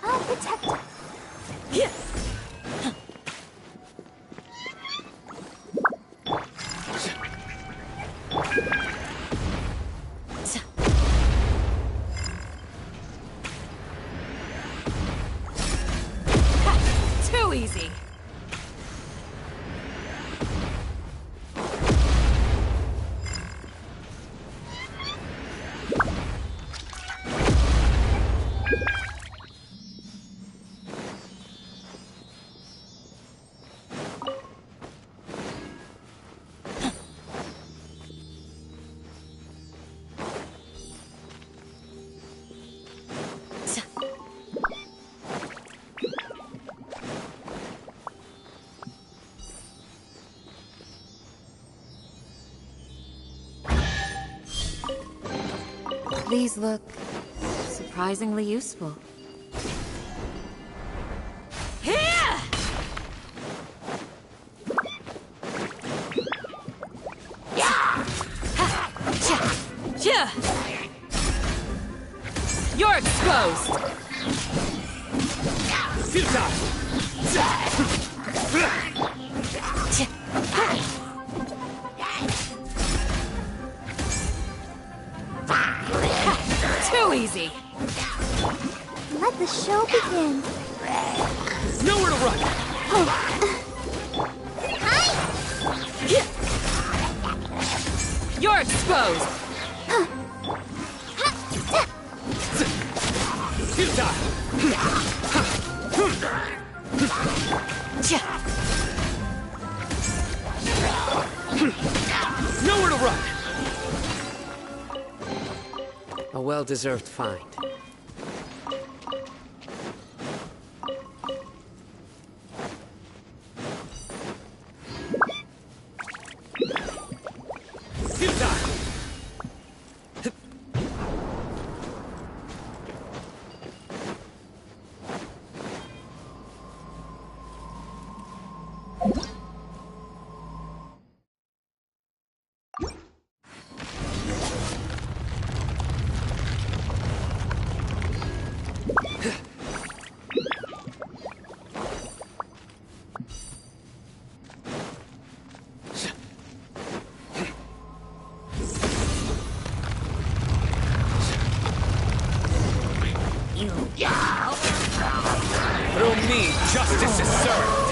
I'll protect her. Too easy. These look surprisingly useful. Here! You're exposed! Too easy! Let the show begin. Nowhere to run! You're exposed! Nowhere to run! A well-deserved find. Through me, justice is served!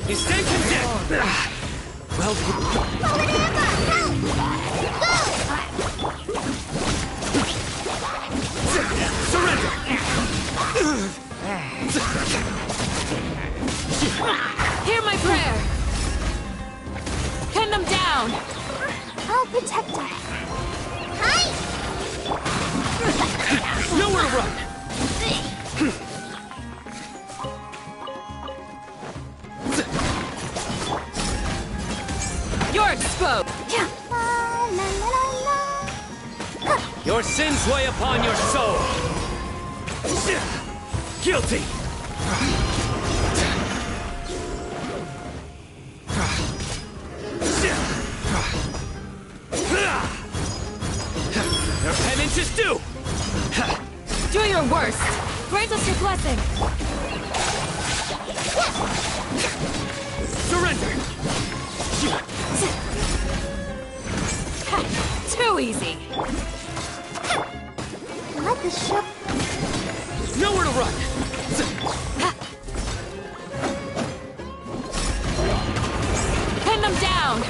You stand condemned! Well... Surrender! Hear my prayer! Pin them down! I'll protect her. Nowhere to run! Your sins weigh upon your soul. Guilty. Your penance is due. Do your worst. Grant us your blessing. Surrender. Too easy. Let the show... Nowhere to run. Pin them down.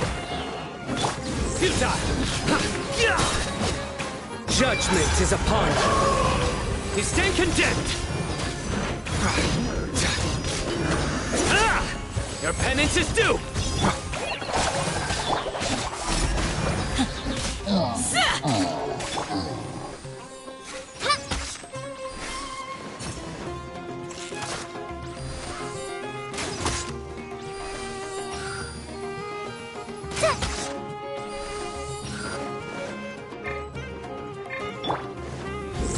Futile. Judgment is upon you. You stand condemned. Your penance is due.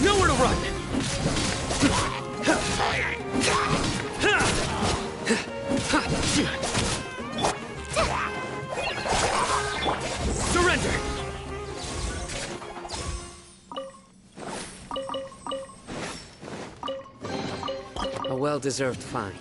Nowhere to run. Surrender. A well-deserved find.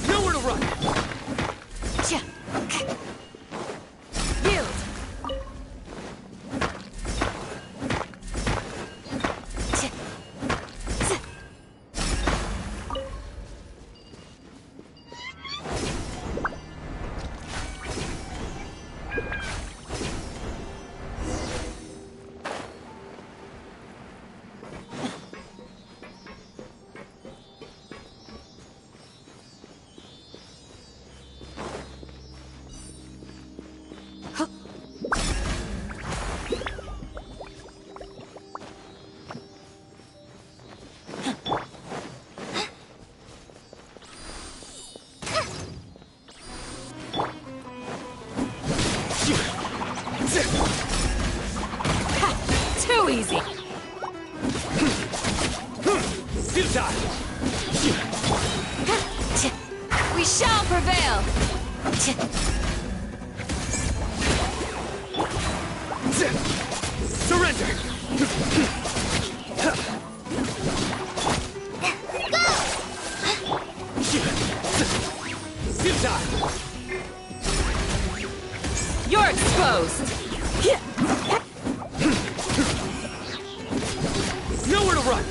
Nowhere to run. Yield. Too easy. Futile. We shall prevail. Surrender. Futile. You're exposed. Nowhere to run.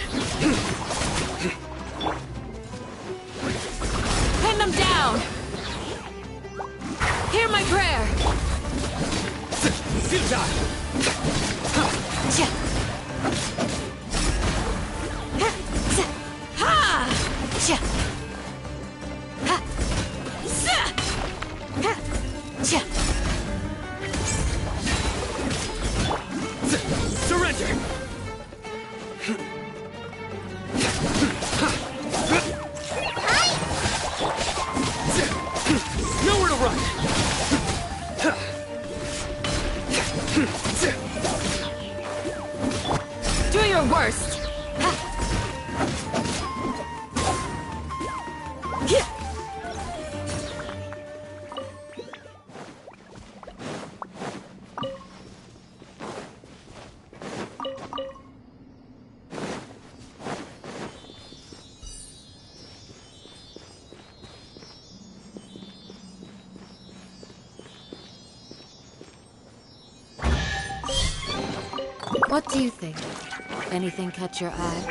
Pin them down. Hear my prayer. Futile. Surrender. Nowhere to run. Do your worst. What do you think? Anything catch your eye?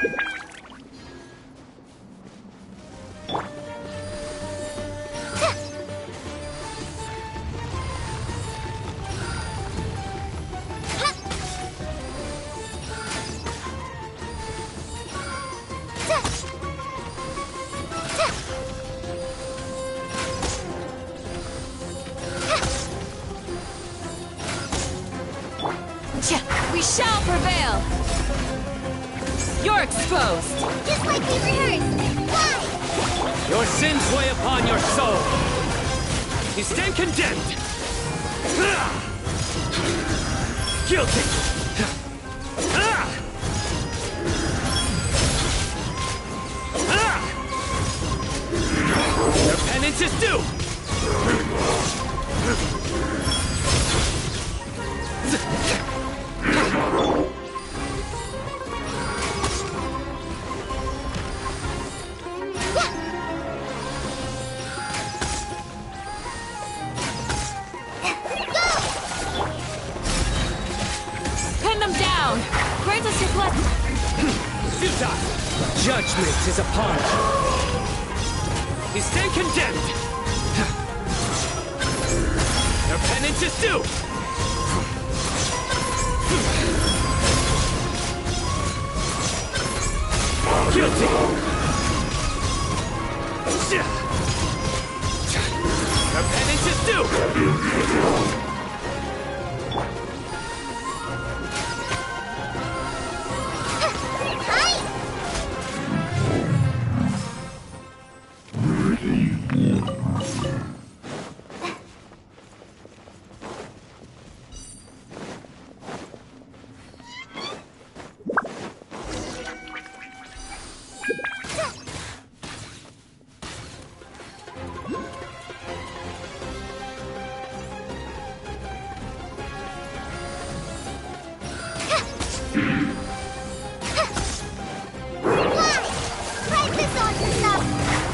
You're exposed! Just like we rehearsed. Why? Your sins weigh upon your soul. You stand condemned. Guilty. Your penance is due. Pin them down! Grant us your blessing! Futile. Judgment is upon you. You stand condemned. Your penance is due. Guilty. Your penance is due.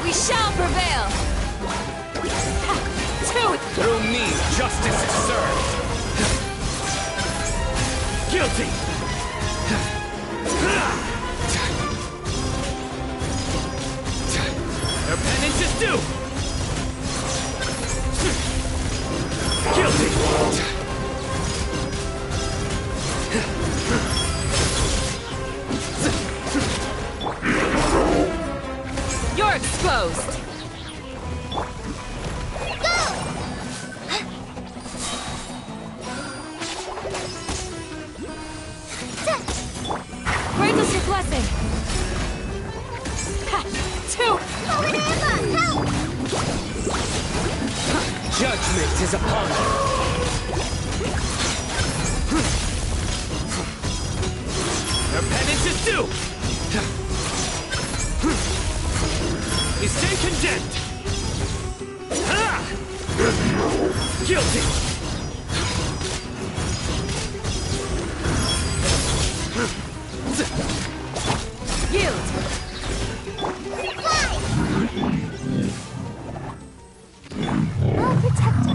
We shall prevail! Through me, justice is served. Guilty. Your penance is due. Guilty. You're exposed! Grant us your blessing! Ha! Two! Help! Judgment is upon you. Your penance is due. You stay condemned. Guilty. Yield! I'll protect her.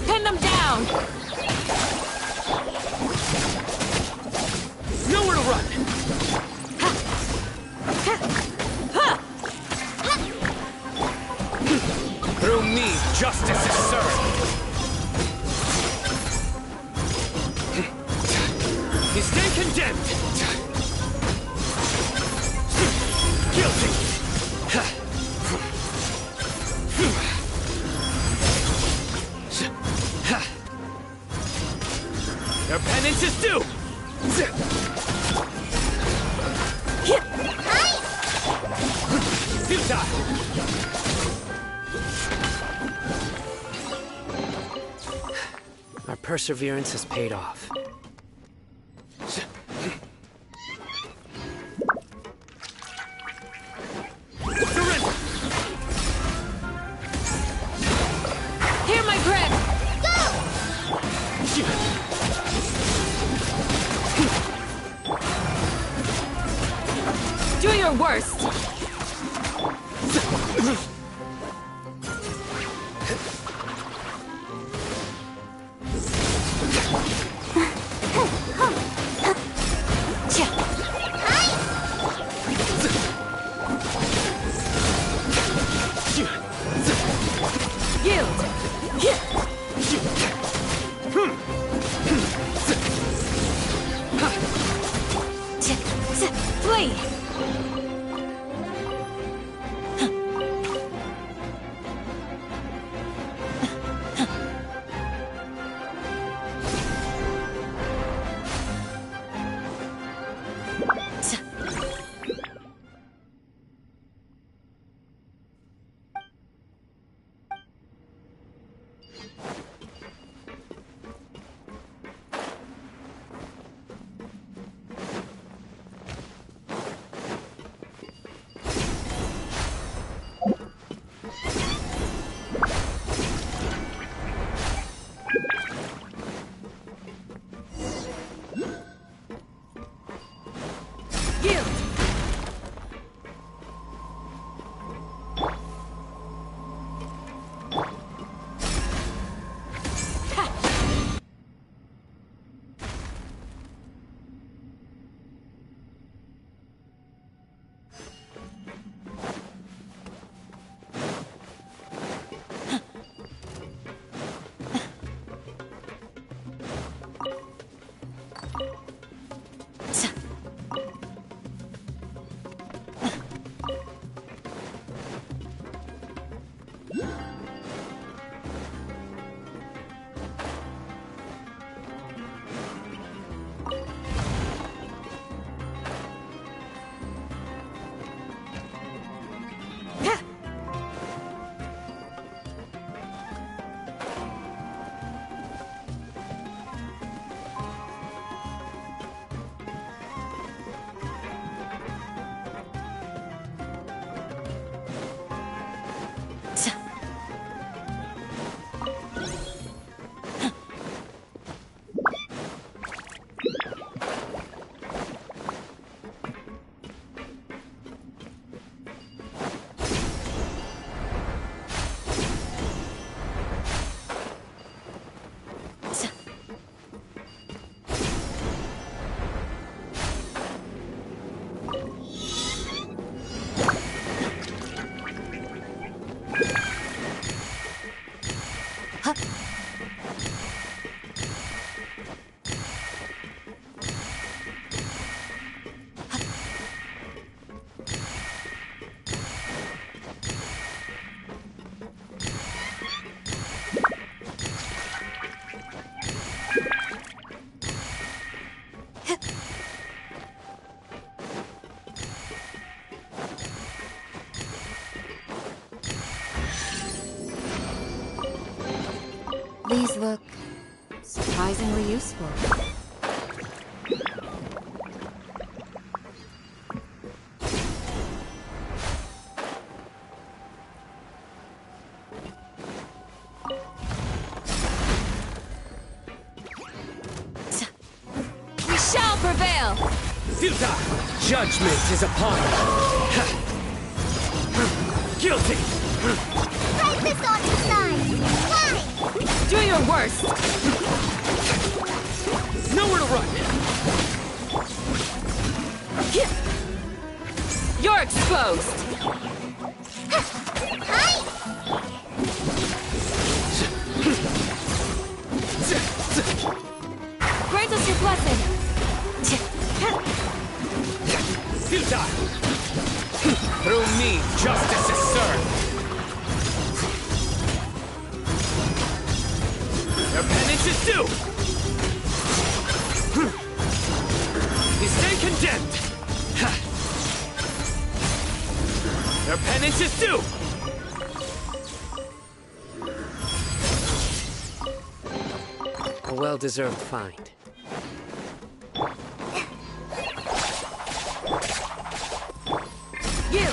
Pin them down! Nowhere to run. Through me, justice is served. You stay condemned. Guilty. Your penance is due. Futile. Our perseverance has paid off. Surrender! your worst! Yield! Flee! Yield! These look surprisingly useful. We shall prevail! Futile! Judgment is upon you! Guilty! Fight this on your side! Why? Do your worst! Nowhere to run! You're exposed! Hi! Grant us your blessing! Futile! Through me, justice is served! Your penance is due! You stand condemned! Your penance is due! A well-deserved find. You!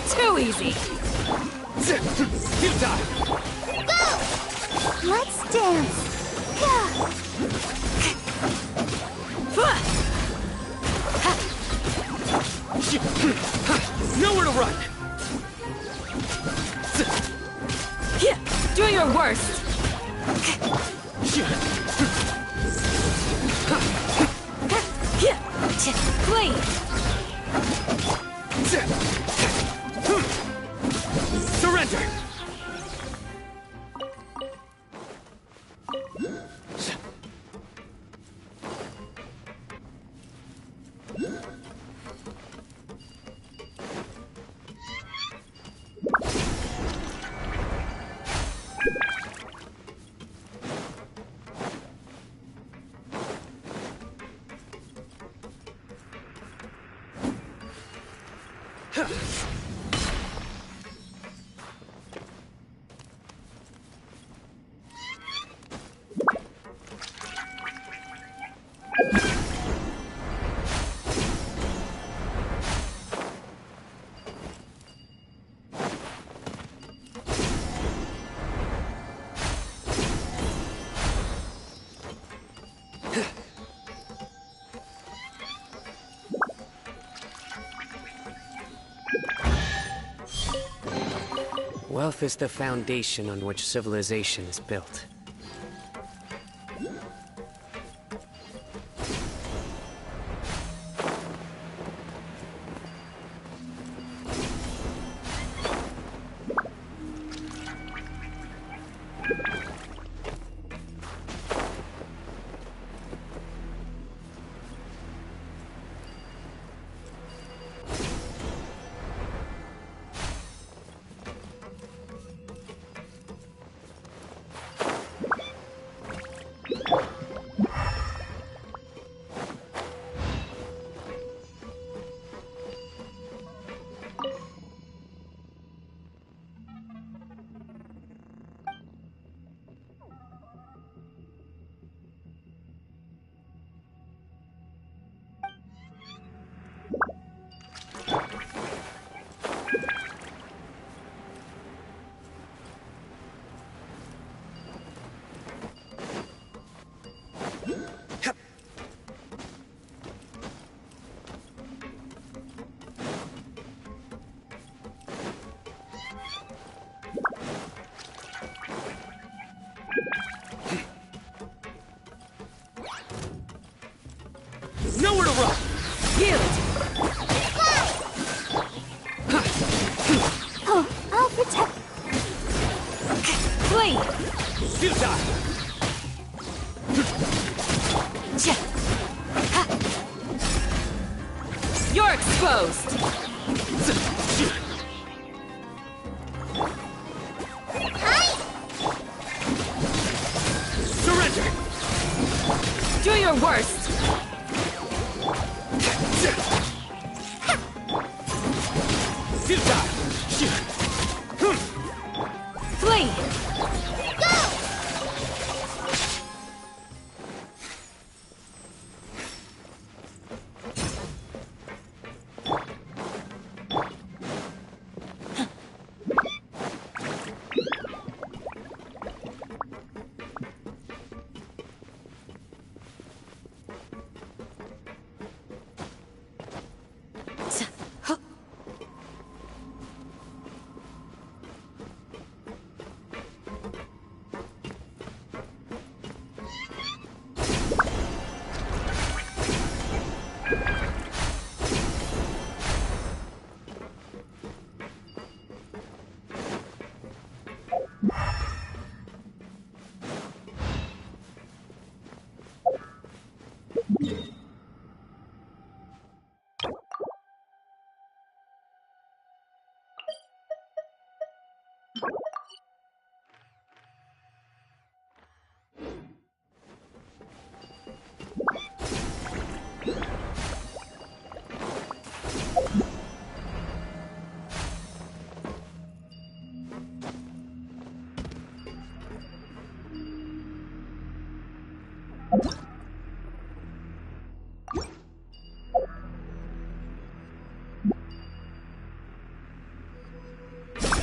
Too easy. You die. Let's dance. Yeah. Nowhere to run. Do your worst. Please. Surrender. Wealth is the foundation on which civilization is built. Nowhere to run! Yield! Oh, I'll protect. Flee! You die! You're exposed! Hi! Surrender! Do your worst! Flee!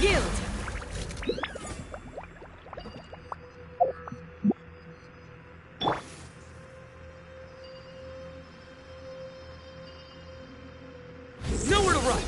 Yield! Nowhere to run!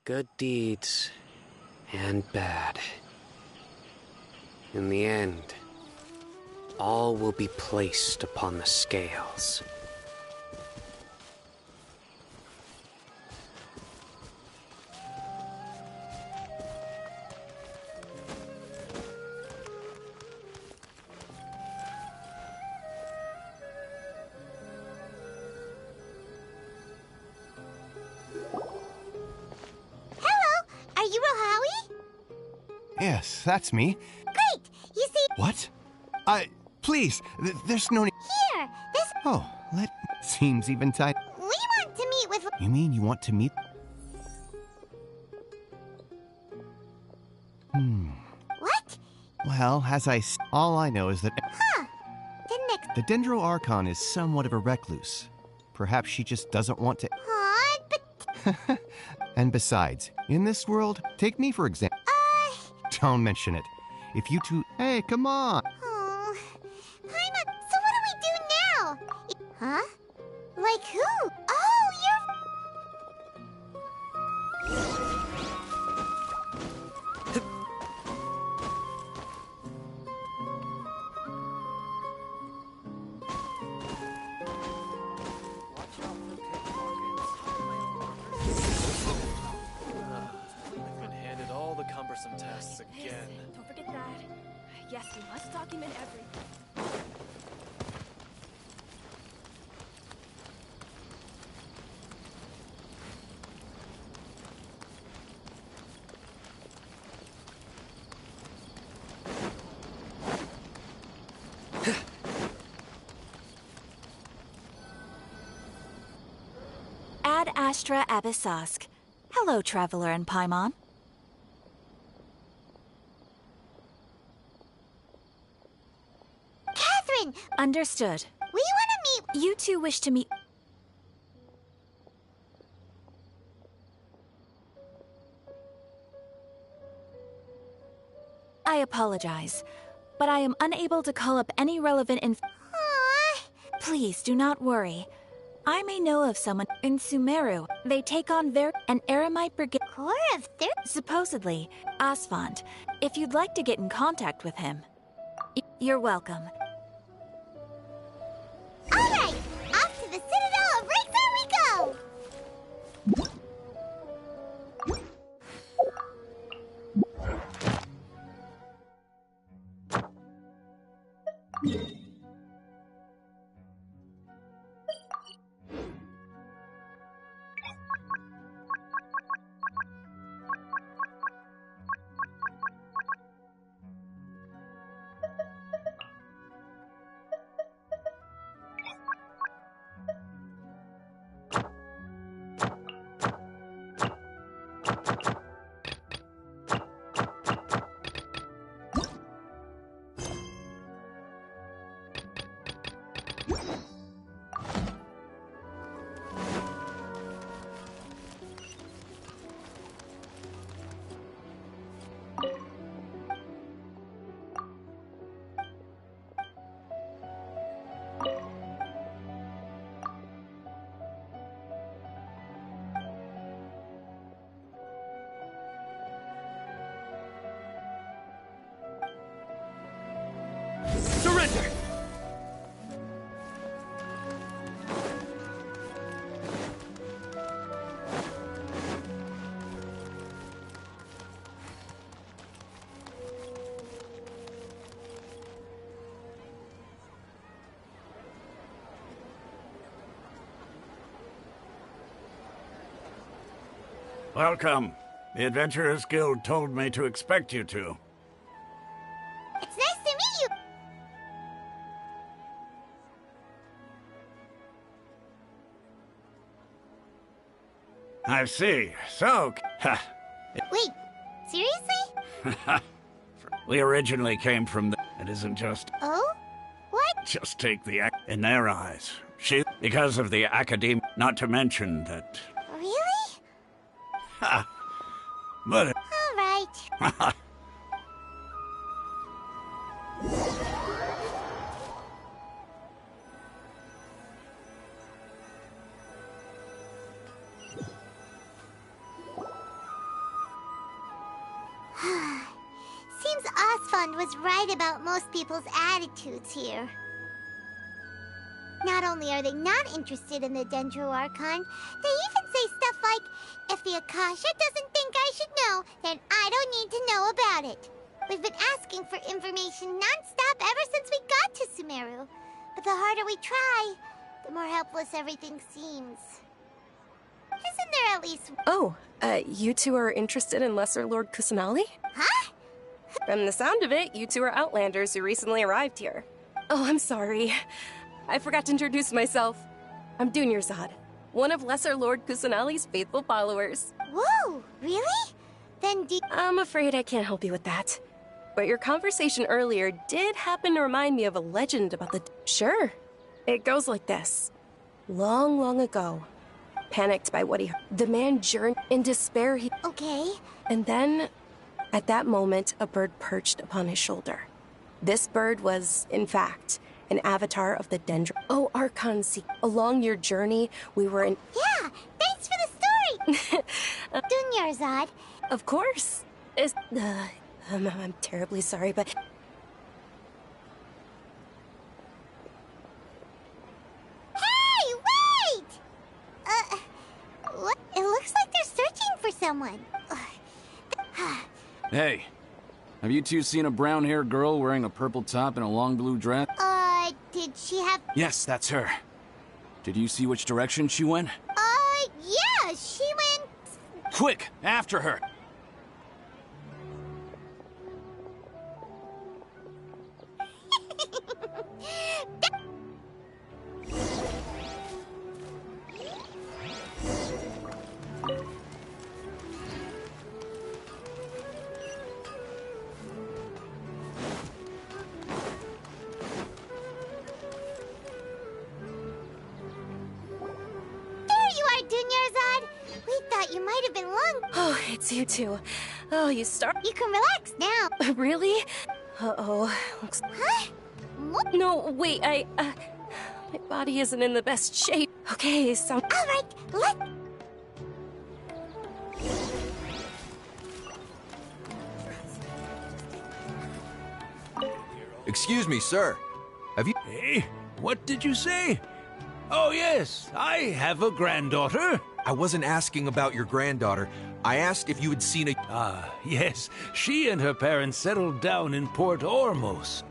good deeds and bad. In the end, all will be placed upon the scales. Are you Rohawi? Yes, that's me. Great! You see, What? Please, there's no need. here, this... Oh, that seems even tight. We want to meet with... You mean you want to meet? What? Well, all I know is that Didn't ex... the Dendro Archon is somewhat of a recluse. Perhaps she just doesn't want to. Aw, but... And besides, in this world, take me for example. Don't mention it. If you two. Hey, come on! Oh... Paimon, so what do we do now? Huh? Like who? Oh, you're... I've been handed all the cumbersome tasks again. Don't forget that. Yes, we must document everything. Ad Astra Abyssosk. Hello, Traveler and Paimon. Catherine! Understood. We want to meet... You two wish to meet. I apologize, but I am unable to call up any relevant Aw... Please do not worry. I may know of someone in Sumeru. They take on an Eremite brigade. Core of Third... Supposedly, Asphalt. If you'd like to get in contact with him. You're welcome. Alright! Off to the Citadel of Racer we go! Surrender! Welcome. The Adventurers Guild told me to expect you two. It's nice to meet you! I see. So, Wait, seriously? we originally came from the... It isn't just... Oh? What? Just take the... In their eyes. Because of the academe... Not to mention that... Really? But... Alright. was right about most people's attitudes here. Not only are they not interested in the Dendro Archon, they even say stuff like, if the Akasha doesn't think I should know, then I don't need to know about it. We've been asking for information non-stop ever since we got to Sumeru. But the harder we try, the more helpless everything seems. Isn't there at least... Oh, you two are interested in Lesser Lord Kusanali? Huh? From the sound of it, you two are Outlanders who recently arrived here. Oh, I'm sorry. I forgot to introduce myself. I'm Dunyarzad, one of Lesser Lord Kusanali's faithful followers. Whoa, really? Then I'm afraid I can't help you with that. But your conversation earlier did happen to remind me of a legend about the... Sure. It goes like this. Long, long ago, panicked by what he heard, the man yearned in despair. Okay. And then, at that moment, a bird perched upon his shoulder. This bird was, in fact, an avatar of the Dendro. Oh, Archon Seek. Along your journey, we were in... Yeah, thanks for the story! Dunyarzad. Of course. I'm terribly sorry, but... Hey, wait! What? It looks like they're searching for someone. Hey, have you two seen a brown-haired girl wearing a purple top and a long blue dress? Did she have... Yes, that's her. Did you see which direction she went? Yeah, she went... Quick, after her! You might have been long. Oh, it's you two. Oh, you start... You can relax now. Really? Uh-oh. Looks... Huh? What? No, wait, my body isn't in the best shape. Okay, so... All right, let... Excuse me, sir. Have you... Hey, what did you say? Oh, yes, I have a granddaughter. I wasn't asking about your granddaughter. I asked if you had seen a... Ah, yes. She and her parents settled down in Port Ormos.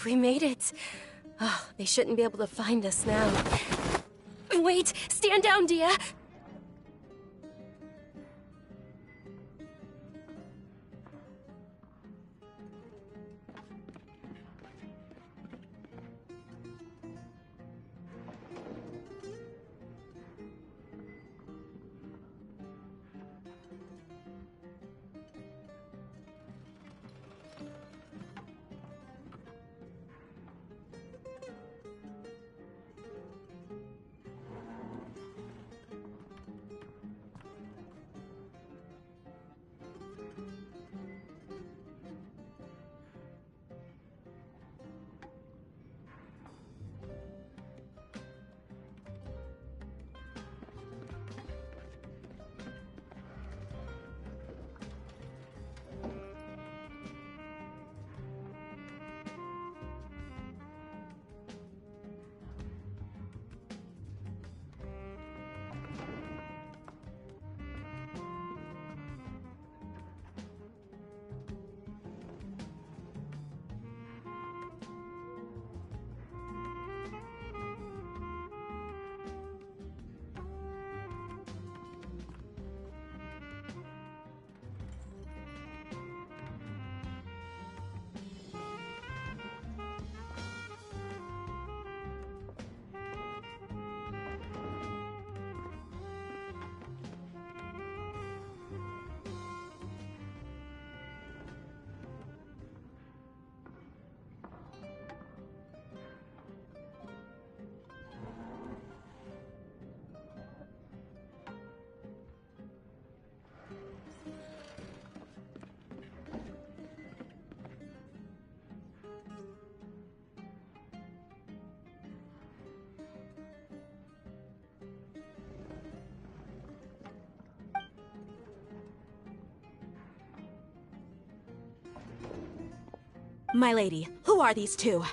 We made it. Oh, they shouldn't be able to find us now. Wait! Stand down, Dia! My lady, who are these two?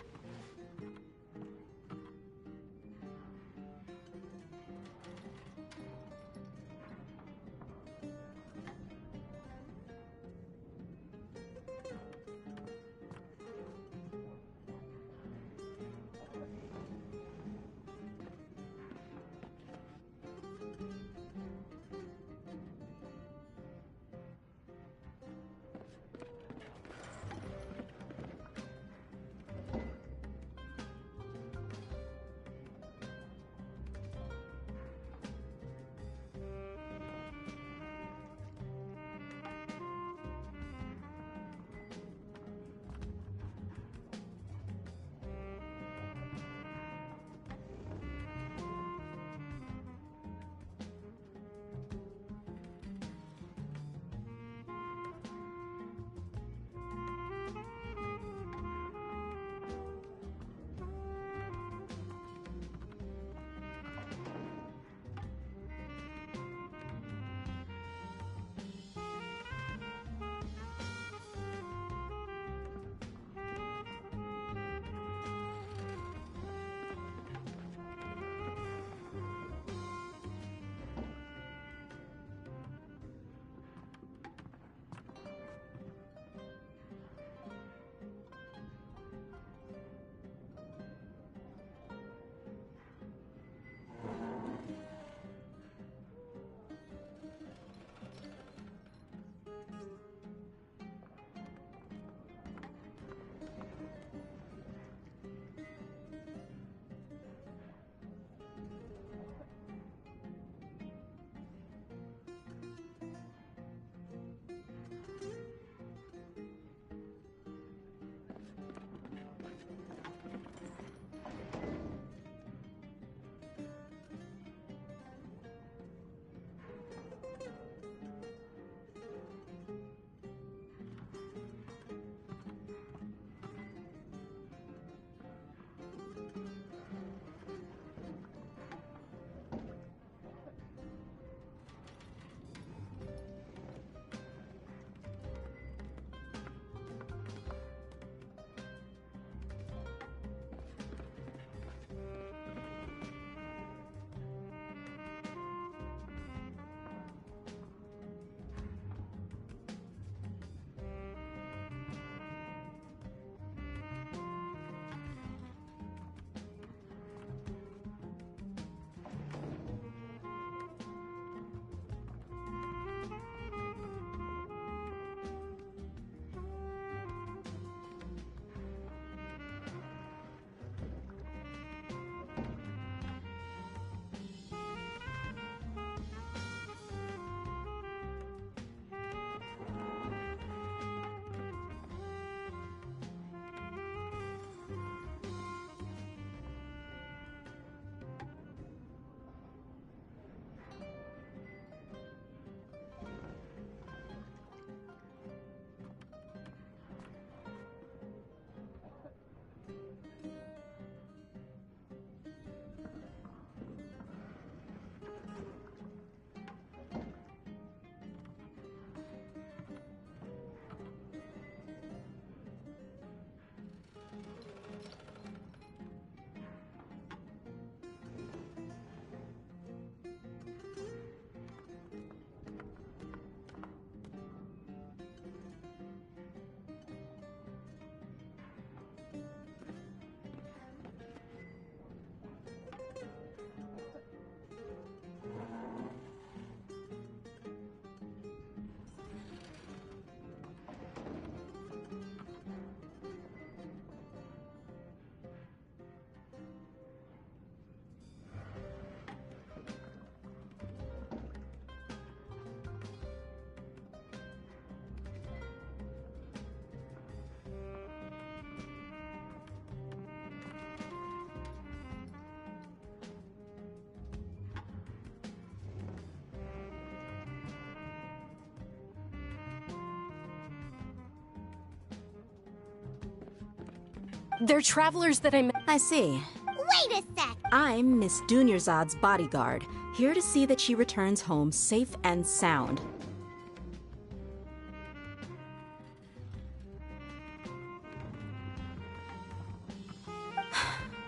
They're travelers that I see. Wait a sec! I'm Miss Dunyarzad's bodyguard, here to see that she returns home safe and sound.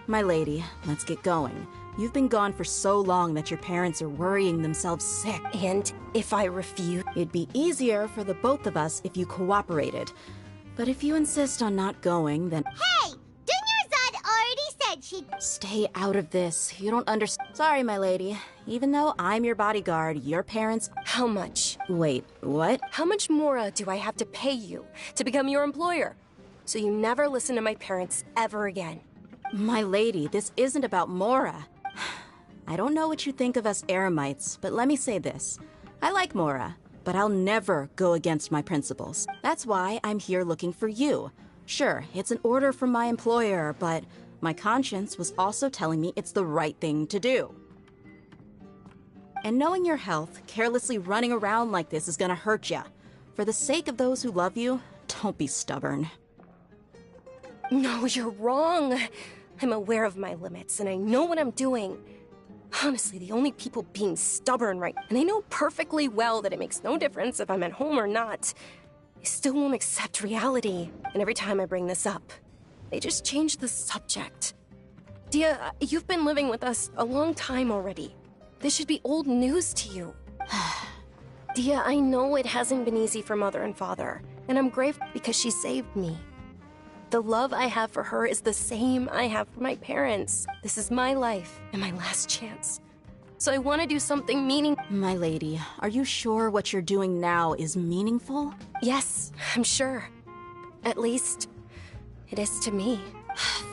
My lady, let's get going. You've been gone for so long that your parents are worrying themselves sick. And if I refuse? It'd be easier for the both of us if you cooperated. But if you insist on not going, then— Hey! Dunyarzad already said she'd— Stay out of this. You don't understand. Sorry, my lady. Even though I'm your bodyguard, your parents— How much? Wait, what? How much more do I have to pay you to become your employer? So you never listen to my parents ever again. My lady, this isn't about Mora. I don't know what you think of us Eremites, but let me say this. I like Mora, but I'll never go against my principles. That's why I'm here looking for you. Sure, it's an order from my employer, but my conscience was also telling me it's the right thing to do. And knowing your health, carelessly running around like this is gonna hurt ya. For the sake of those who love you, don't be stubborn. No, you're wrong. I'm aware of my limits, and I know what I'm doing. Honestly, the only people being stubborn right— And I know perfectly well that it makes no difference if I'm at home or not. They still won't accept reality, and every time I bring this up, they just change the subject. Dia, you've been living with us a long time already. This should be old news to you. Dia, I know it hasn't been easy for Mother and Father, and I'm grateful because she saved me. The love I have for her is the same I have for my parents. This is my life and my last chance. So I want to do something My lady, are you sure what you're doing now is meaningful? Yes, I'm sure. At least, it is to me.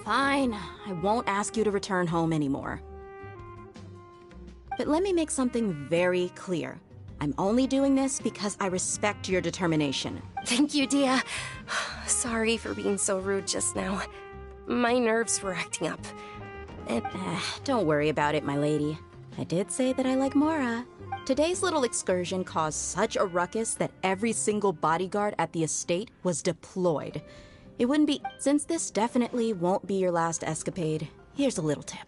Fine, I won't ask you to return home anymore. But let me make something very clear. I'm only doing this because I respect your determination. Thank you, Dia. Sorry for being so rude just now. My nerves were acting up. And don't worry about it, my lady. I did say that I like Mora. Today's little excursion caused such a ruckus that every single bodyguard at the estate was deployed. It wouldn't be— Since this definitely won't be your last escapade, here's a little tip.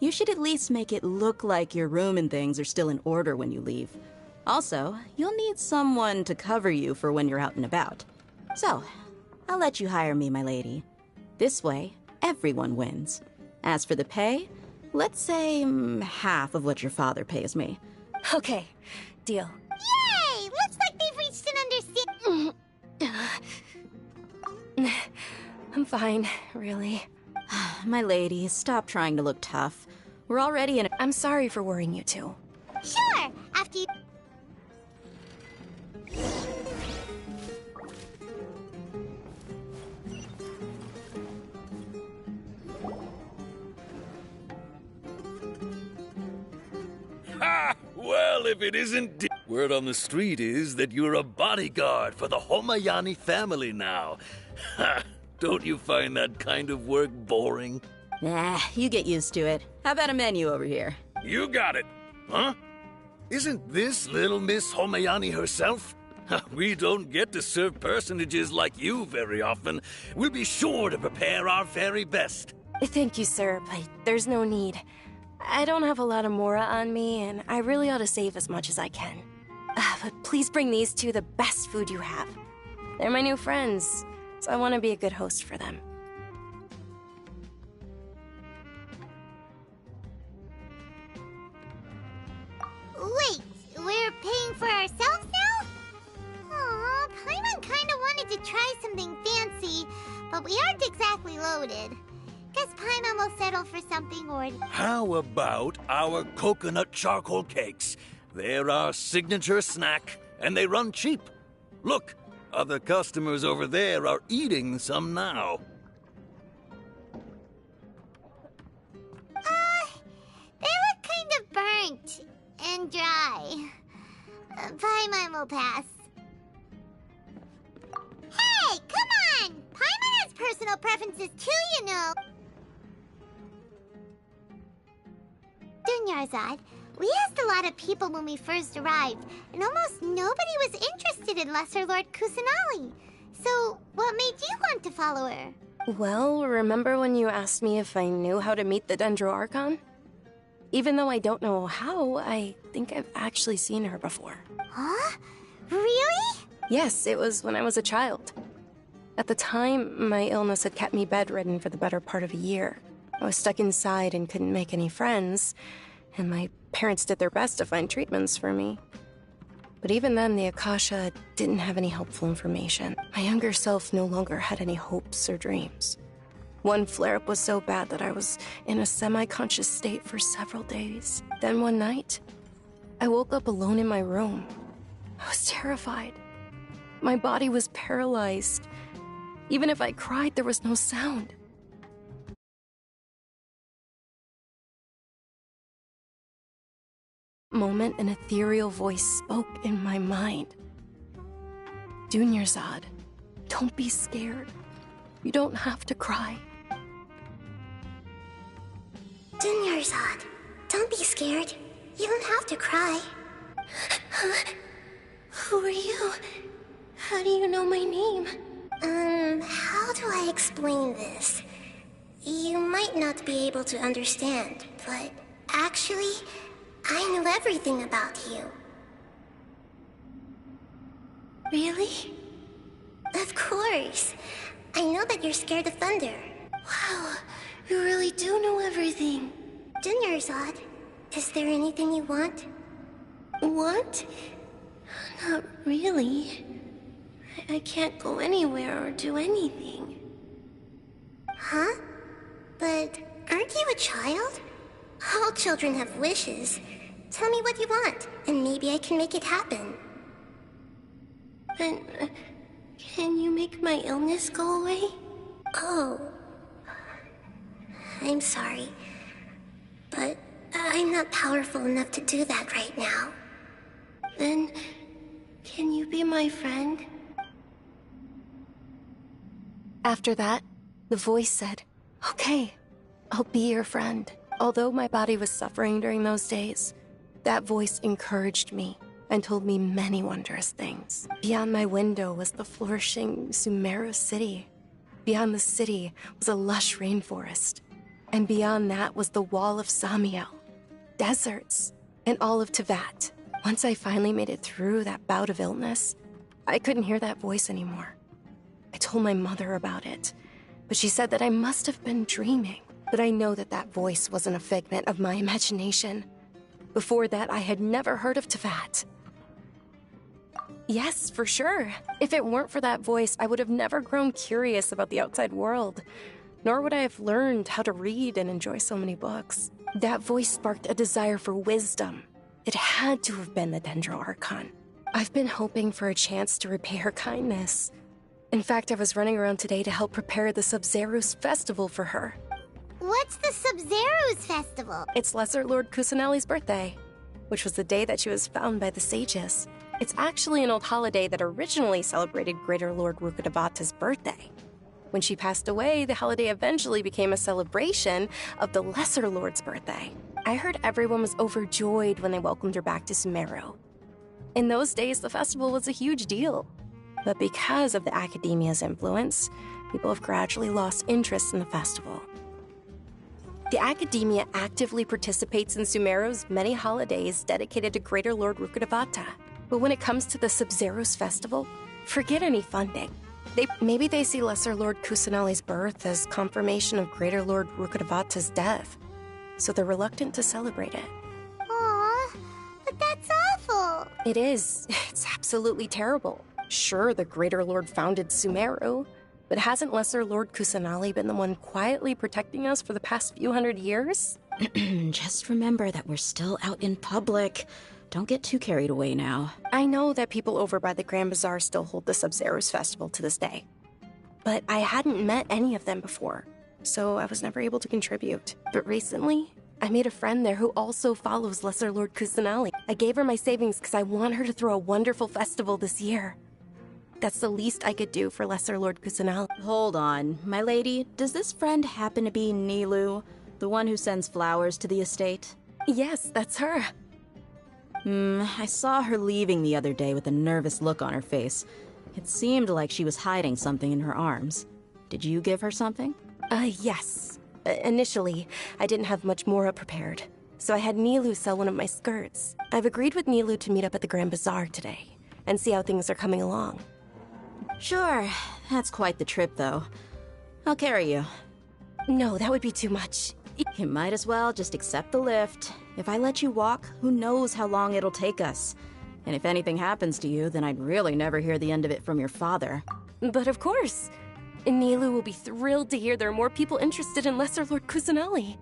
You should at least make it look like your room and things are still in order when you leave. Also, you'll need someone to cover you for when you're out and about. So, I'll let you hire me, my lady. This way, everyone wins. As for the pay, let's say half of what your father pays me. Okay, deal. Yay! Looks like they've reached an understanding. I'm fine, really. My lady, stop trying to look tough. We're already in— I'm sorry for worrying you too. Sure, after you— Ha! Well, if it isn't... Word on the street is that you're a bodyguard for the Homayani family now. Ha! Don't you find that kind of work boring? Nah, you get used to it. How about a menu over here? You got it. Huh? Isn't this little Miss Homayani herself? We don't get to serve personages like you very often. We'll be sure to prepare our very best. Thank you, sir, but there's no need. I don't have a lot of Mora on me, and I really ought to save as much as I can. But please bring these two the best food you have. They're my new friends, so I want to be a good host for them. Wait, we're paying for ourselves now? Aw, Paimon kinda wanted to try something fancy, but we aren't exactly loaded. Guess Paimon will settle for something ordinary. How about our coconut charcoal cakes? They're our signature snack, and they run cheap. Look, other customers over there are eating some now. They look kind of burnt and dry. Paimon will pass. Hey, come on! Paimon has personal preferences too, you know. Dunyarzad, we asked a lot of people when we first arrived, and almost nobody was interested in Lesser Lord Kusanali. So, what made you want to follow her? Well, remember when you asked me if I knew how to meet the Dendro Archon? Even though I don't know how, I think I've actually seen her before. Huh? Really? Yes, it was when I was a child. At the time, my illness had kept me bedridden for the better part of a year. I was stuck inside and couldn't make any friends, and my parents did their best to find treatments for me. But even then, the Akasha didn't have any helpful information. My younger self no longer had any hopes or dreams. One flare-up was so bad that I was in a semi-conscious state for several days. Then one night, I woke up alone in my room. I was terrified. My body was paralyzed. Even if I cried, there was no sound. Moment, an ethereal voice spoke in my mind. Dunyarzad, don't be scared. You don't have to cry. Dunyarzad, don't be scared. You don't have to cry. Who are you? How do you know my name? How do I explain this? You might not be able to understand, but actually, I know everything about you. Really? Of course. I know that you're scared of thunder. Wow, you really do know everything. Dunyarzad, is there anything you want? Want? Not really. I can't go anywhere or do anything. Huh? But aren't you a child? All children have wishes. Tell me what you want, and maybe I can make it happen. Then, can you make my illness go away? Oh. I'm sorry. But I'm not powerful enough to do that right now. Then, can you be my friend? After that, the voice said, "Okay, I'll be your friend." Although my body was suffering during those days, that voice encouraged me and told me many wondrous things. Beyond my window was the flourishing Sumeru city. Beyond the city was a lush rainforest. And beyond that was the wall of Samiel, deserts, and all of Teyvat. Once I finally made it through that bout of illness, I couldn't hear that voice anymore. I told my mother about it, but she said that I must have been dreaming. But I know that that voice wasn't a figment of my imagination. Before that, I had never heard of Teyvat. Yes, for sure. If it weren't for that voice, I would have never grown curious about the outside world, nor would I have learned how to read and enjoy so many books. That voice sparked a desire for wisdom. It had to have been the Dendro Archon. I've been hoping for a chance to repay her kindness. In fact, I was running around today to help prepare the Sub-Zerus festival for her. What's the Sub-Zerus festival? It's Lesser Lord Kusanali's birthday, which was the day that she was found by the sages. It's actually an old holiday that originally celebrated Greater Lord Rukkhadevata's birthday. When she passed away, the holiday eventually became a celebration of the Lesser Lord's birthday. I heard everyone was overjoyed when they welcomed her back to Sumeru. In those days, the festival was a huge deal. But because of the Academia's influence, people have gradually lost interest in the festival. The Academia actively participates in Sumeru's many holidays dedicated to Greater Lord Rukkhadevata. But when it comes to the Sub-Zerus festival, forget any funding. Maybe they see Lesser Lord Kusanali's birth as confirmation of Greater Lord Rukkhadevata's death, so they're reluctant to celebrate it. Aww, but that's awful. It is. It's absolutely terrible. Sure, the Greater Lord founded Sumeru, but hasn't Lesser Lord Kusanali been the one quietly protecting us for the past few hundred years? Just remember that we're still out in public. Don't get too carried away now. I know that people over by the Grand Bazaar still hold the Sub-Zerus festival to this day. But I hadn't met any of them before, so I was never able to contribute. But recently, I made a friend there who also follows Lesser Lord Kusanali. I gave her my savings because I want her to throw a wonderful festival this year. That's the least I could do for Lesser Lord Kusanali. Hold on, my lady. Does this friend happen to be Nilou, the one who sends flowers to the estate? Yes, that's her. I saw her leaving the other day with a nervous look on her face. It seemed like she was hiding something in her arms. Did you give her something? Yes. Initially, I didn't have much Mora prepared, so I had Nilou sell one of my skirts. I've agreed with Nilou to meet up at the Grand Bazaar today and see how things are coming along. Sure. That's quite the trip, though. I'll carry you. No, that would be too much. You might as well just accept the lift. If I let you walk, who knows how long it'll take us. And if anything happens to you, then I'd really never hear the end of it from your father. But of course. Nilou will be thrilled to hear there are more people interested in Lesser Lord Kusanali.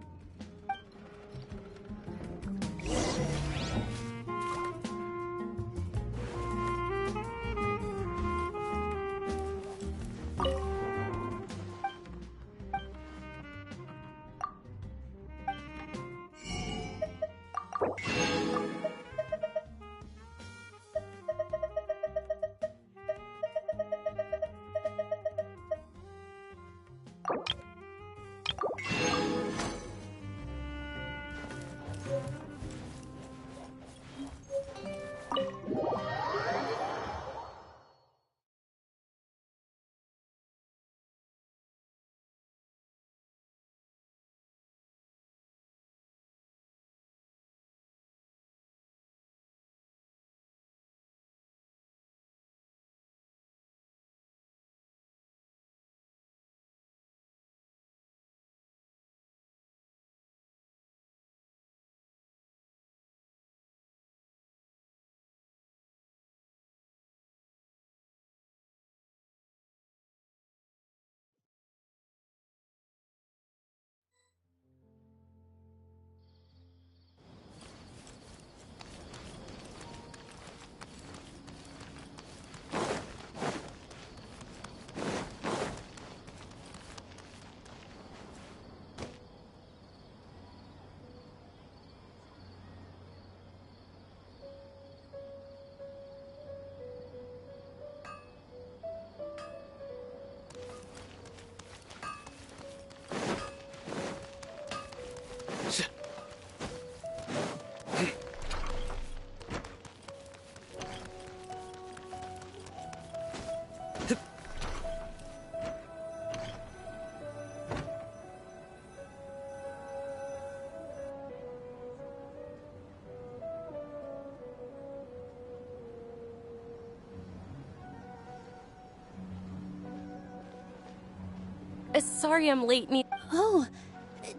Sorry I'm late, Oh,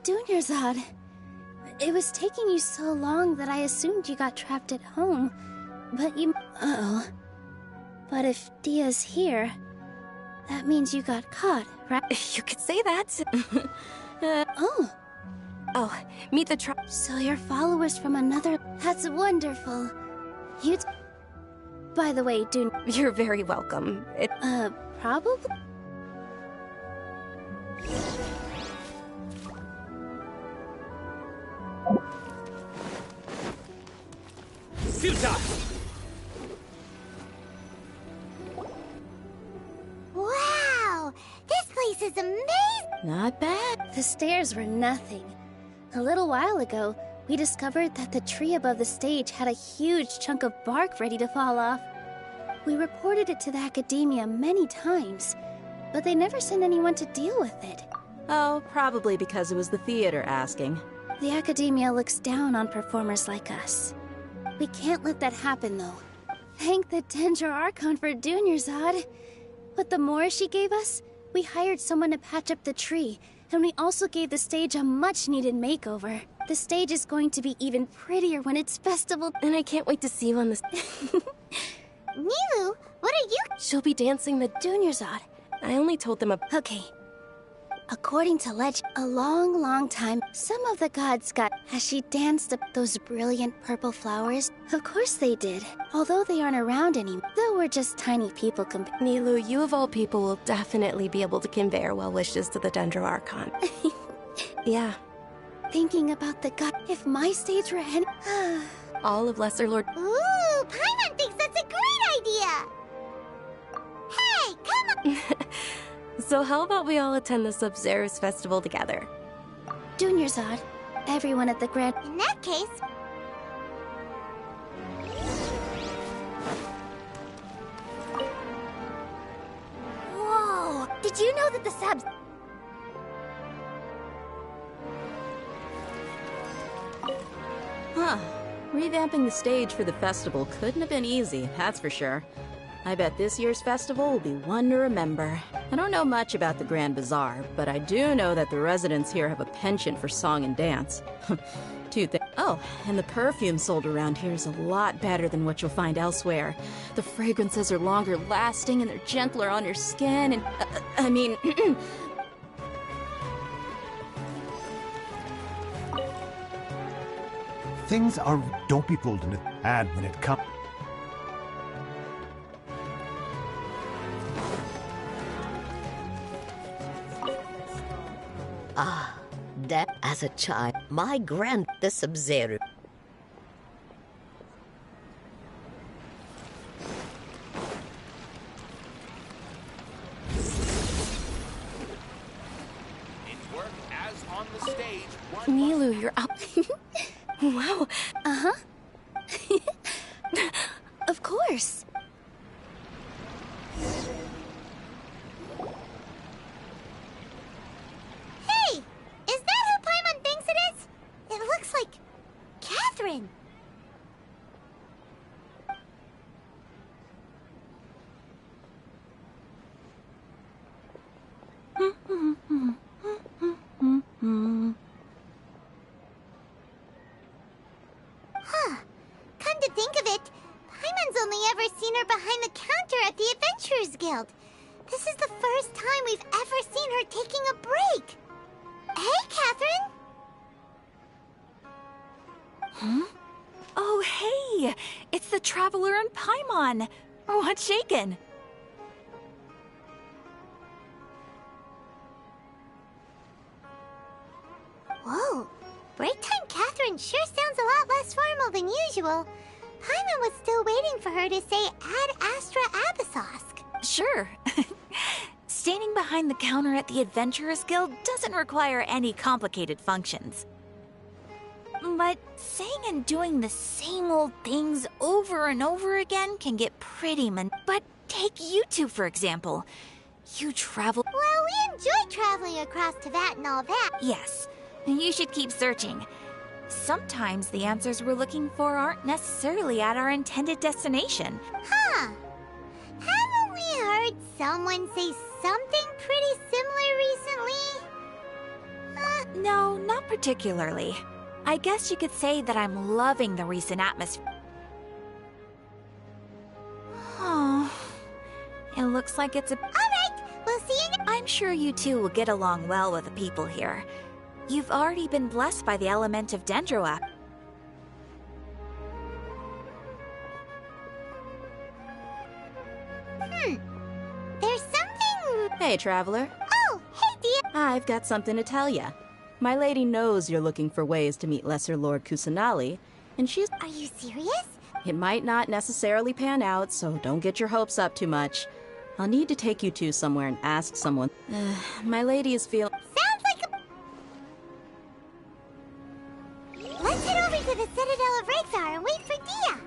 Dunyarzad. It was taking you so long that I assumed you got trapped at home. But you... Uh-oh. But if Dia's here, that means you got caught, right? You could say that. Oh. Oh, meet the So you're followers from another... That's wonderful. You... By the way, You're very welcome. Probably? Wow! This place is amazing! Not bad. The stairs were nothing. A little while ago, we discovered that the tree above the stage had a huge chunk of bark ready to fall off. We reported it to the academia many times, but they never sent anyone to deal with it. Oh, probably because it was the theater asking. The academia looks down on performers like us. We can't let that happen, though. Thank the Dendro Archon for Dunyarzad. But the more she gave us, we hired someone to patch up the tree, and we also gave the stage a much-needed makeover. The stage is going to be even prettier when it's festival. And I can't wait to see you on the... Nilou, what are you... She'll be dancing the Dunyarzad. I only told them Okay. According to legend, a long, long time, some of the gods got... Has she danced up those brilliant purple flowers? Of course they did. Although they aren't around anymore. Though we're just tiny people Nilou, you of all people will definitely be able to convey our well wishes to the Dendro Archon. Yeah. Thinking about the god... If my stage were any... All of Lesser Lord... Ooh, Paimon thinks that's a great idea! Hey, come on! So how about we all attend the Sub-Zero's festival together? Dunyarzad, everyone at the Grand... In that case... Whoa! Did you know that the Sabs... Huh. Revamping the stage for the festival couldn't have been easy, that's for sure. I bet this year's festival will be one to remember. I don't know much about the Grand Bazaar, but I do know that the residents here have a penchant for song and dance. Oh, and the perfume sold around here is a lot better than what you'll find elsewhere. The fragrances are longer lasting and they're gentler on your skin and... I mean... Things are... Don't be pulled into ad when it comes... Ah, that as a child, my the Sub-Zero. Nilou, you're up. Wow. Uh-huh. Of course. Hey! Is that who Paimon thinks it is? It looks like... Catherine! Huh. Come to think of it, Paimon's only ever seen her behind the counter at the Adventurers Guild. This is the first time we've ever seen her taking a break. Hey, Catherine! Huh? Oh, hey! It's the Traveler and Paimon! What's shaken? Whoa, break time Catherine sure sounds a lot less formal than usual. Paimon was still waiting for her to say Ad Astra Abyssosque. Sure. Standing behind the counter at the Adventurers Guild doesn't require any complicated functions. But saying and doing the same old things over and over again can get pretty But take you two, for example. You travel... Well, we enjoy traveling across Teyvat and all that. Yes, you should keep searching. Sometimes the answers we're looking for aren't necessarily at our intended destination. Huh. Haven't we heard someone say something pretty similar recently? No, not particularly. I guess you could say that I'm loving the recent atmosphere. Oh, it looks like it's a... Alright, we'll see you I'm sure you two will get along well with the people here. You've already been blessed by the element of Dendroap. There's something... Hey, Traveler. Oh, hey, dear. I've got something to tell ya. My lady knows you're looking for ways to meet Lesser Lord Kusanali, and she's... Are you serious? It might not necessarily pan out, so don't get your hopes up too much. I'll need to take you two somewhere and ask someone. My lady is feeling... Sounds like a... Let's head over to the Citadel of Rexar and wait for Dia.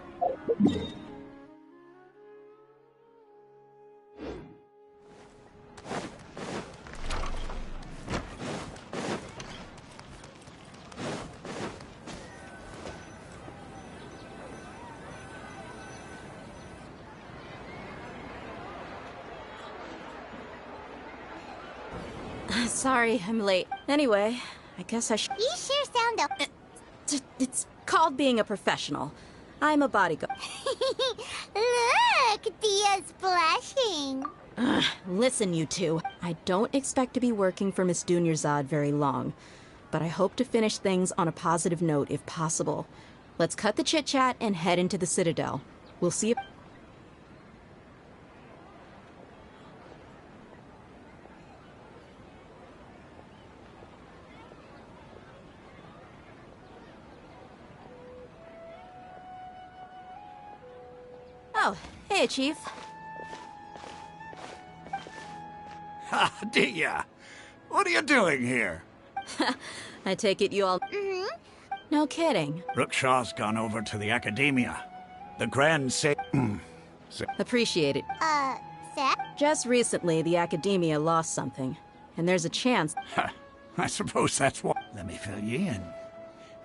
Sorry, I'm late. Anyway, I guess I should... You sure sound up. It's called being a professional. I'm a bodyguard. Look, Dia's blushing. Listen, you two. I don't expect to be working for Miss Dunyarzad very long, but I hope to finish things on a positive note if possible. Let's cut the chit-chat and head into the Citadel. We'll see if... Oh, hey, Chief. Ha, Dia! What are you doing here? I take it you all... No kidding. Rookshaw's gone over to the Academia. The Grand Appreciate it. Seth? Just recently, the Academia lost something, and there's a chance... I suppose that's what... Let me fill you in.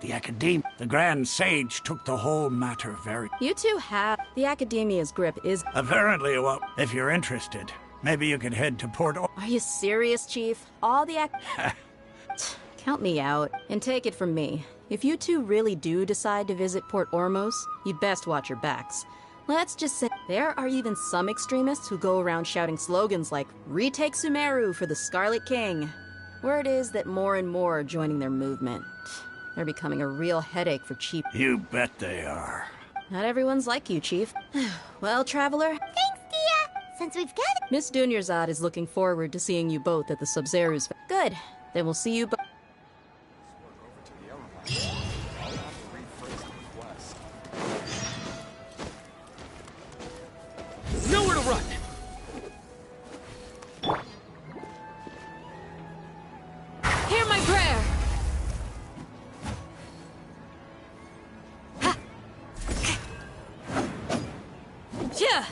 The Academia... The Grand Sage took the whole matter very... You two have... The Academia's grip is... Apparently, well, if you're interested, maybe you could head to Port Or... Are you serious, Chief? All the Count me out, and take it from me. If you two really do decide to visit Port Ormos, you'd best watch your backs. Let's just say there are even some extremists who go around shouting slogans like, "Retake Sumeru for the Scarlet King." Word is that more and more are joining their movement. They're becoming a real headache for Chief. You bet they are. Not everyone's like you, Chief. Well, Traveler... Thanks, Dia! Since we've got it... Miss Dunyarzad is looking forward to seeing you both at the Sub-Zeru's... Good. Then we'll see you both... Nowhere to run! Hear my prayer! Yeah!